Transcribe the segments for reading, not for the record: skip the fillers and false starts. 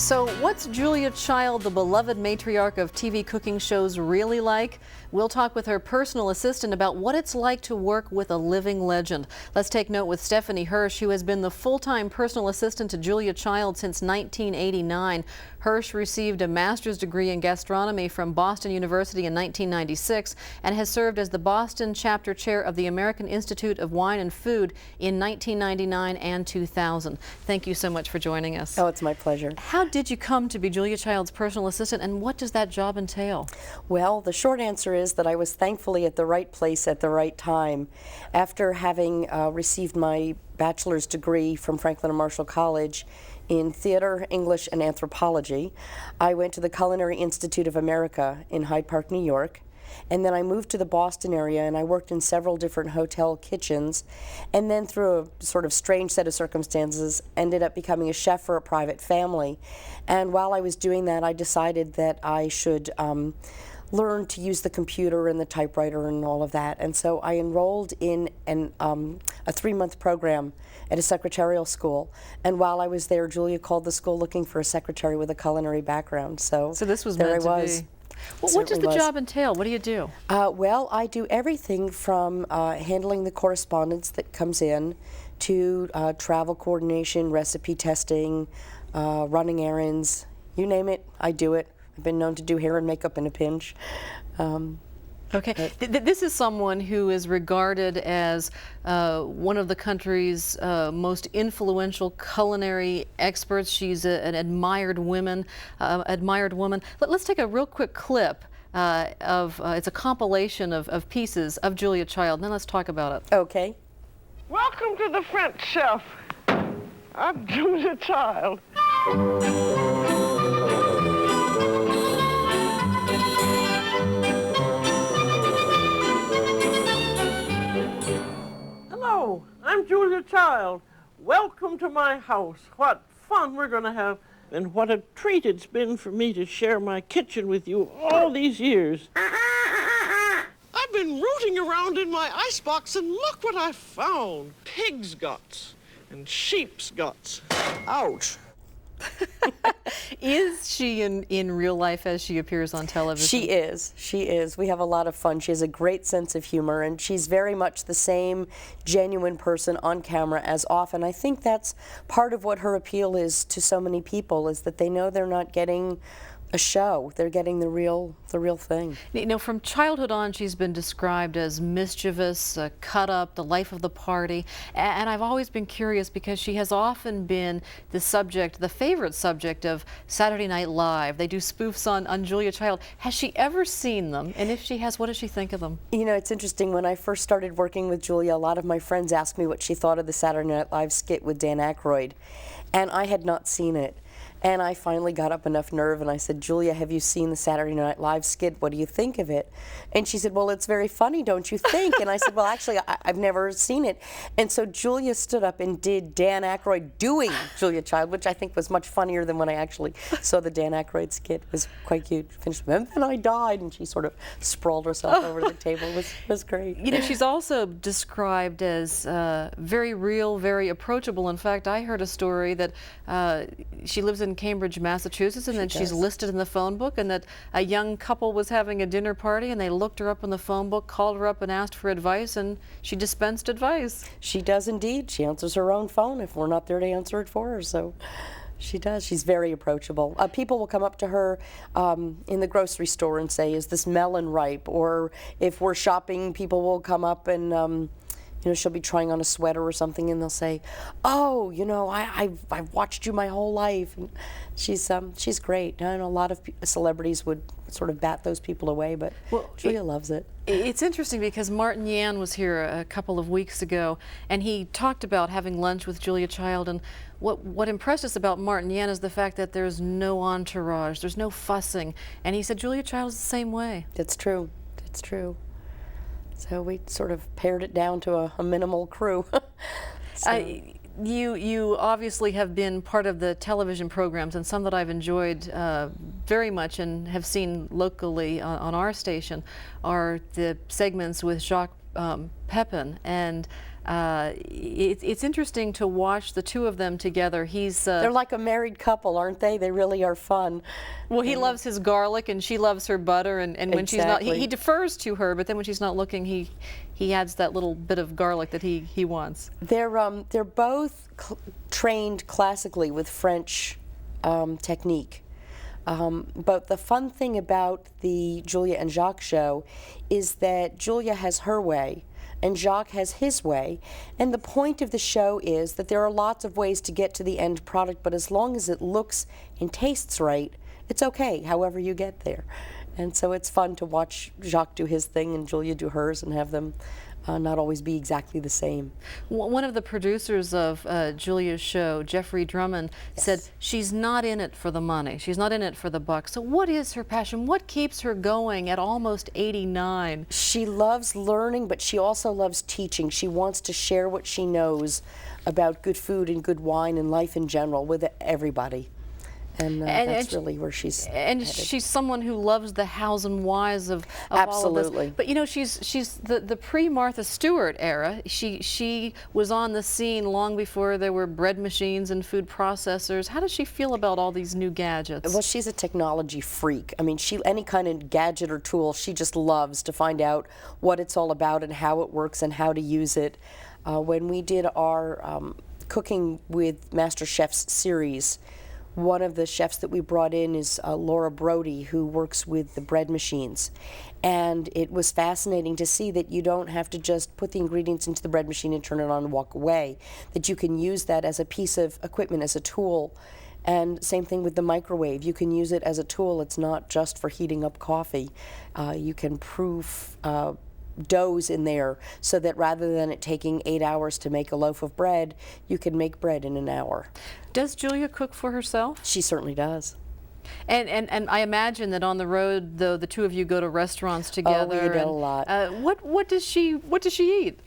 So what's Julia Child, the beloved matriarch of TV cooking shows, really like? We'll talk with her personal assistant about what it's like to work with a living legend. Let's take note with Stephanie Hersh, who has been the full-time personal assistant to Julia Child since 1989. Hersh received a master's degree in gastronomy from Boston University in 1996 and has served as the Boston chapter chair of the American Institute of Wine and Food in 1999 and 2000. Thank you so much for joining us. Oh, it's my pleasure. How did you come to be Julia Child's personal assistant, and what does that job entail? Well, the short answer is that I was thankfully at the right place at the right time. After having received my bachelor's degree from Franklin and Marshall College in theater, English, and anthropology, I went to the Culinary Institute of America in Hyde Park, New York. And then I moved to the Boston area, and I worked in several different hotel kitchens, and then through a sort of strange set of circumstances ended up becoming a chef for a private family. And while I was doing that, I decided that I should learn to use the computer and the typewriter and all of that. And so I enrolled in a 3-month program at a secretarial school. And while I was there, Julia called the school looking for a secretary with a culinary background. So this was there meant I was. To be. Well, what does the job entail? What do you do? Well, I do everything from handling the correspondence that comes in to travel coordination, recipe testing, running errands, you name it, I do it. I've been known to do hair and makeup in a pinch. Okay, this is someone who is regarded as one of the country's most influential culinary experts. She's an admired woman. Let's take a real quick clip it's a compilation of pieces of Julia Child, and then let's talk about it. Okay. Welcome to the French Chef. I'm Julia Child. Hello, I'm Julia Child. Welcome to my house. What fun we're going to have, and what a treat it's been for me to share my kitchen with you all these years. I've been rooting around in my icebox, and look what I found. Pig's guts and sheep's guts. Ouch. Is she in real life as she appears on television? She is. She is. We have a lot of fun. She has a great sense of humor, and she's very much the same genuine person on camera as off. And I think that's part of what her appeal is to so many people, is that they know they're not getting a show. They're getting the real thing. You know, from childhood on, she's been described as mischievous, cut up, the life of the party. And I've always been curious because she has often been the favorite subject of Saturday Night Live. They do spoofs on Julia Child. Has she ever seen them? And if she has, what does she think of them? You know, it's interesting. When I first started working with Julia, a lot of my friends asked me what she thought of the Saturday Night Live skit with Dan Aykroyd. And I had not seen it. And I finally got up enough nerve and I said, Julia, have you seen the Saturday Night Live skit? What do you think of it? And she said, well, it's very funny, don't you think? And I said, well, actually, I've never seen it. And so Julia stood up and did Dan Aykroyd doing Julia Child, which I think was much funnier than when I actually saw the Dan Aykroyd skit. It was quite cute. Finished, and then I died, and she sort of sprawled herself over the table. It was great. You know, she's also described as very real, very approachable. In fact, I heard a story that she lives in Cambridge, Massachusetts, and then she's listed in the phone book, and that a young couple was having a dinner party, and they looked her up in the phone book, called her up and asked for advice, and she dispensed advice. She does indeed. She answers her own phone if we're not there to answer it for her, so she does. She's very approachable. People will come up to her in the grocery store and say, is this melon ripe? Or if we're shopping, people will come up and you know, she'll be trying on a sweater or something, and they'll say, "Oh, you know, I've watched you my whole life." And she's great. I know a lot of celebrities would sort of bat those people away, but Julia loves it. It's interesting because Martin Yan was here a couple of weeks ago, and he talked about having lunch with Julia Child. And what impressed us about Martin Yan is the fact that there's no entourage, there's no fussing. And he said Julia Child is the same way. That's true. That's true. So we sort of pared it down to a minimal crew. You obviously have been part of the television programs, and some that I've enjoyed very much and have seen locally on our station are the segments with Jacques Pepin, and it's interesting to watch the two of them together. They're like a married couple, aren't they? They really are fun. Well, he loves his garlic and she loves her butter, and when she's not, he defers to her, but then when she's not looking, he adds that little bit of garlic that he wants. They're both trained classically with French technique. But the fun thing about the Julia and Jacques show is that Julia has her way and Jacques has his way, and the point of the show is that there are lots of ways to get to the end product, but as long as it looks and tastes right, it's okay however you get there. And so it's fun to watch Jacques do his thing and Julia do hers and have them not always be exactly the same. One of the producers of Julia's show, Jeffrey Drummond, said she's not in it for the money. She's not in it for the buck. So what is her passion? What keeps her going at almost 89? She loves learning, but she also loves teaching. She wants to share what she knows about good food and good wine and life in general with everybody. And that's really where she's headed. She's someone who loves the hows and whys of all of this. But you know, she's the pre-Martha Stewart era. She was on the scene long before there were bread machines and food processors. How does she feel about all these new gadgets? Well, she's a technology freak. I mean, any kind of gadget or tool, she just loves to find out what it's all about and how it works and how to use it. When we did our Cooking with Master Chefs series, one of the chefs that we brought in is Laura Brody, who works with the bread machines. And it was fascinating to see that you don't have to just put the ingredients into the bread machine and turn it on and walk away, that you can use that as a piece of equipment, as a tool. And same thing with the microwave. You can use it as a tool. It's not just for heating up coffee. You can proof doughs in there so that rather than it taking 8 hours to make a loaf of bread, you can make bread in an hour. Does Julia cook for herself? She certainly does. And I imagine that on the road, though, the two of you go to restaurants together. Oh, we eat a lot. What does she eat?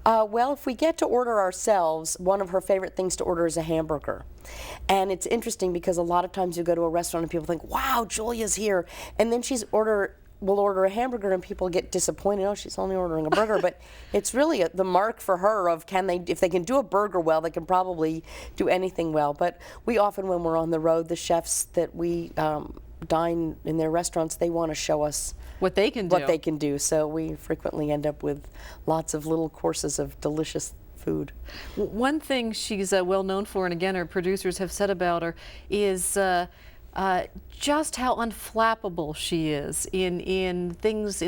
Well, if we get to order ourselves, one of her favorite things to order is a hamburger. And it's interesting because a lot of times you go to a restaurant and people think, wow, Julia's here. And then we'll order a hamburger and people get disappointed. Oh, she's only ordering a burger. But it's really the mark for her of if they can do a burger well, they can probably do anything well. But we often, when we're on the road, the chefs that we dine in their restaurants, they want to show us what they can do. So we frequently end up with lots of little courses of delicious food. One thing she's well known for, and again, her producers have said about her, is just how unflappable she is in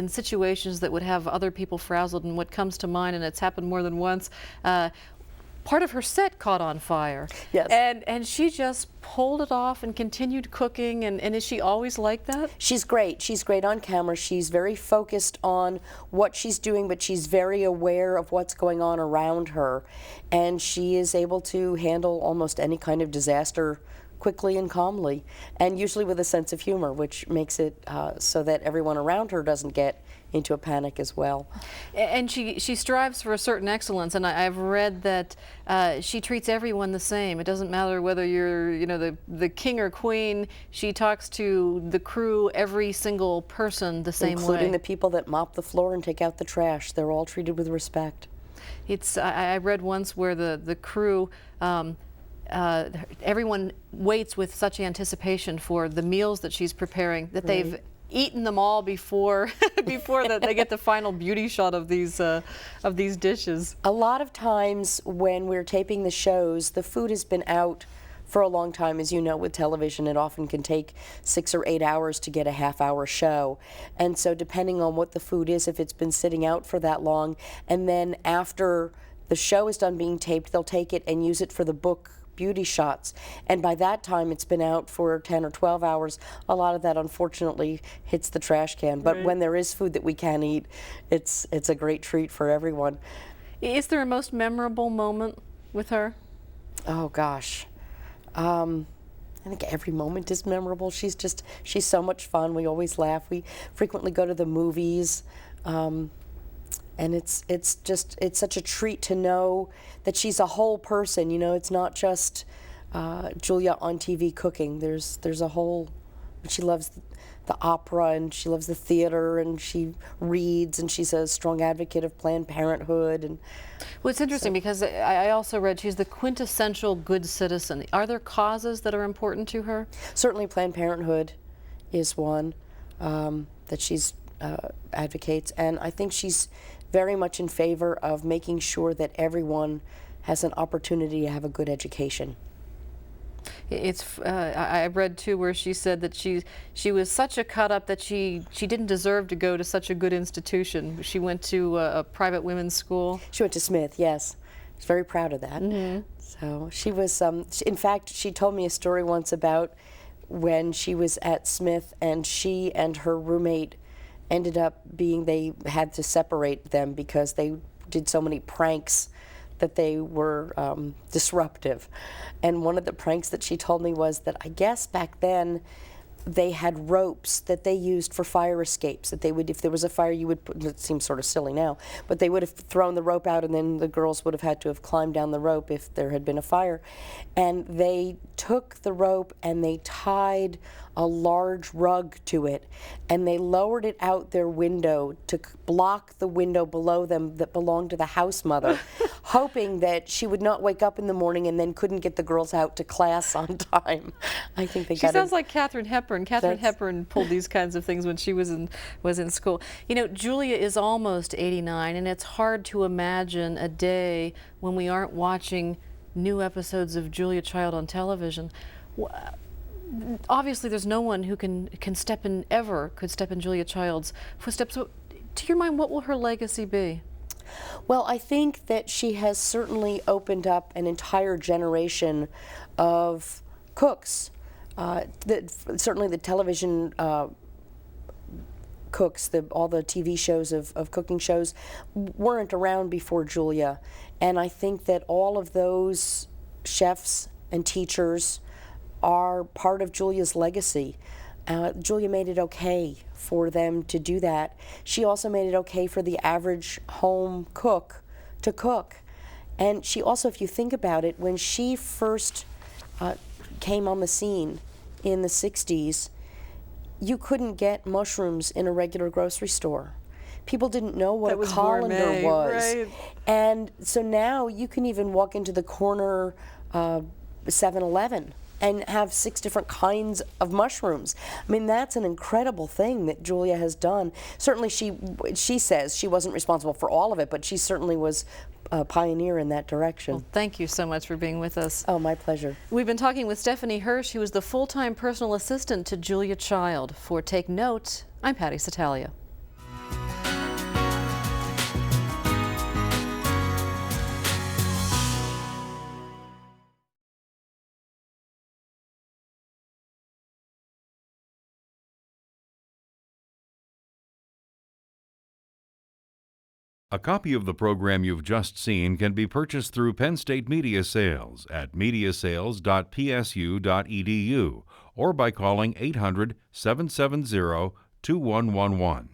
situations that would have other people frazzled. And what comes to mind, and it's happened more than once, part of her set caught on fire. Yes. And she just pulled it off and continued cooking. And is she always like that? She's great. She's great on camera. She's very focused on what she's doing, but she's very aware of what's going on around her. And she is able to handle almost any kind of disaster quickly and calmly, and usually with a sense of humor, which makes it so that everyone around her doesn't get into a panic as well. And she strives for a certain excellence, and I've read that she treats everyone the same. It doesn't matter whether you're, the king or queen. She talks to the crew, every single person, the same way. Including the people that mop the floor and take out the trash. They're all treated with respect. I read once where the crew, everyone waits with such anticipation for the meals that she's preparing that they've eaten them all before they get the final beauty shot of these dishes. A lot of times when we're taping the shows, the food has been out for a long time. As you know, with television, it often can take 6 or 8 hours to get a half-hour show. And so depending on what the food is, if it's been sitting out for that long, and then after the show is done being taped, they'll take it and use it for the book beauty shots, and by that time it's been out for 10 or 12 hours. A lot of that unfortunately hits the trash can, but when there is food that we can eat, it's a great treat for everyone. Is there a most memorable moment with her? Oh gosh, I think every moment is memorable. She's so much fun. We always laugh. We frequently go to the movies. And it's such a treat to know that she's a whole person. It's not just Julia on TV cooking. There's a whole She loves the opera, and she loves the theater, and she reads, and she's a strong advocate of Planned Parenthood. And well, it's interesting because I also read she's the quintessential good citizen. Are there causes that are important to her? certainly Planned Parenthood is one that she's advocates, and I think she's very much in favor of making sure that everyone has an opportunity to have a good education. It's I read too where she said that she was such a cut up that she didn't deserve to go to such a good institution. She went to a private women's school. She went to Smith, yes. She's very proud of that. So she was, in fact, she told me a story once about when she was at Smith and she and her roommate ended up they had to separate them because they did so many pranks that they were disruptive. And one of the pranks that she told me was that I guess back then they had ropes that they used for fire escapes, that they would, if there was a fire, you would put, it seems sort of silly now, but they would have thrown the rope out and then the girls would have had to have climbed down the rope if there had been a fire. And they took the rope and they tied a large rug to it, and they lowered it out their window to block the window below them that belonged to the house mother, hoping that she would not wake up in the morning and then couldn't get the girls out to class on time. I think they She got sounds like Katharine Hepburn. Katharine That's- Hepburn pulled these kinds of things when she was in school. You know, Julia is almost 89, and it's hard to imagine a day when we aren't watching new episodes of Julia Child on television. Obviously, there's no one who could step in Julia Child's footsteps. So, to your mind, what will her legacy be? Well, I think that she has certainly opened up an entire generation of cooks. Certainly the television cooks, all the TV shows of cooking shows weren't around before Julia. And I think that all of those chefs and teachers are part of Julia's legacy. Julia made it okay for them to do that. She also made it okay for the average home cook to cook. And she also, if you think about it, when she first came on the scene in the 60s, you couldn't get mushrooms in a regular grocery store. People didn't know what a colander gourmet, was. right. And so now you can even walk into the corner 7-Eleven and have 6 different kinds of mushrooms. I mean, that's an incredible thing that Julia has done. Certainly she says she wasn't responsible for all of it, but she certainly was a pioneer in that direction. Well, thank you so much for being with us. Oh, my pleasure. We've been talking with Stephanie Hersh, who is the full-time personal assistant to Julia Child. For Take Note, I'm Patty Satalia. A copy of the program you've just seen can be purchased through Penn State Media Sales at mediasales.psu.edu or by calling 800-770-2111.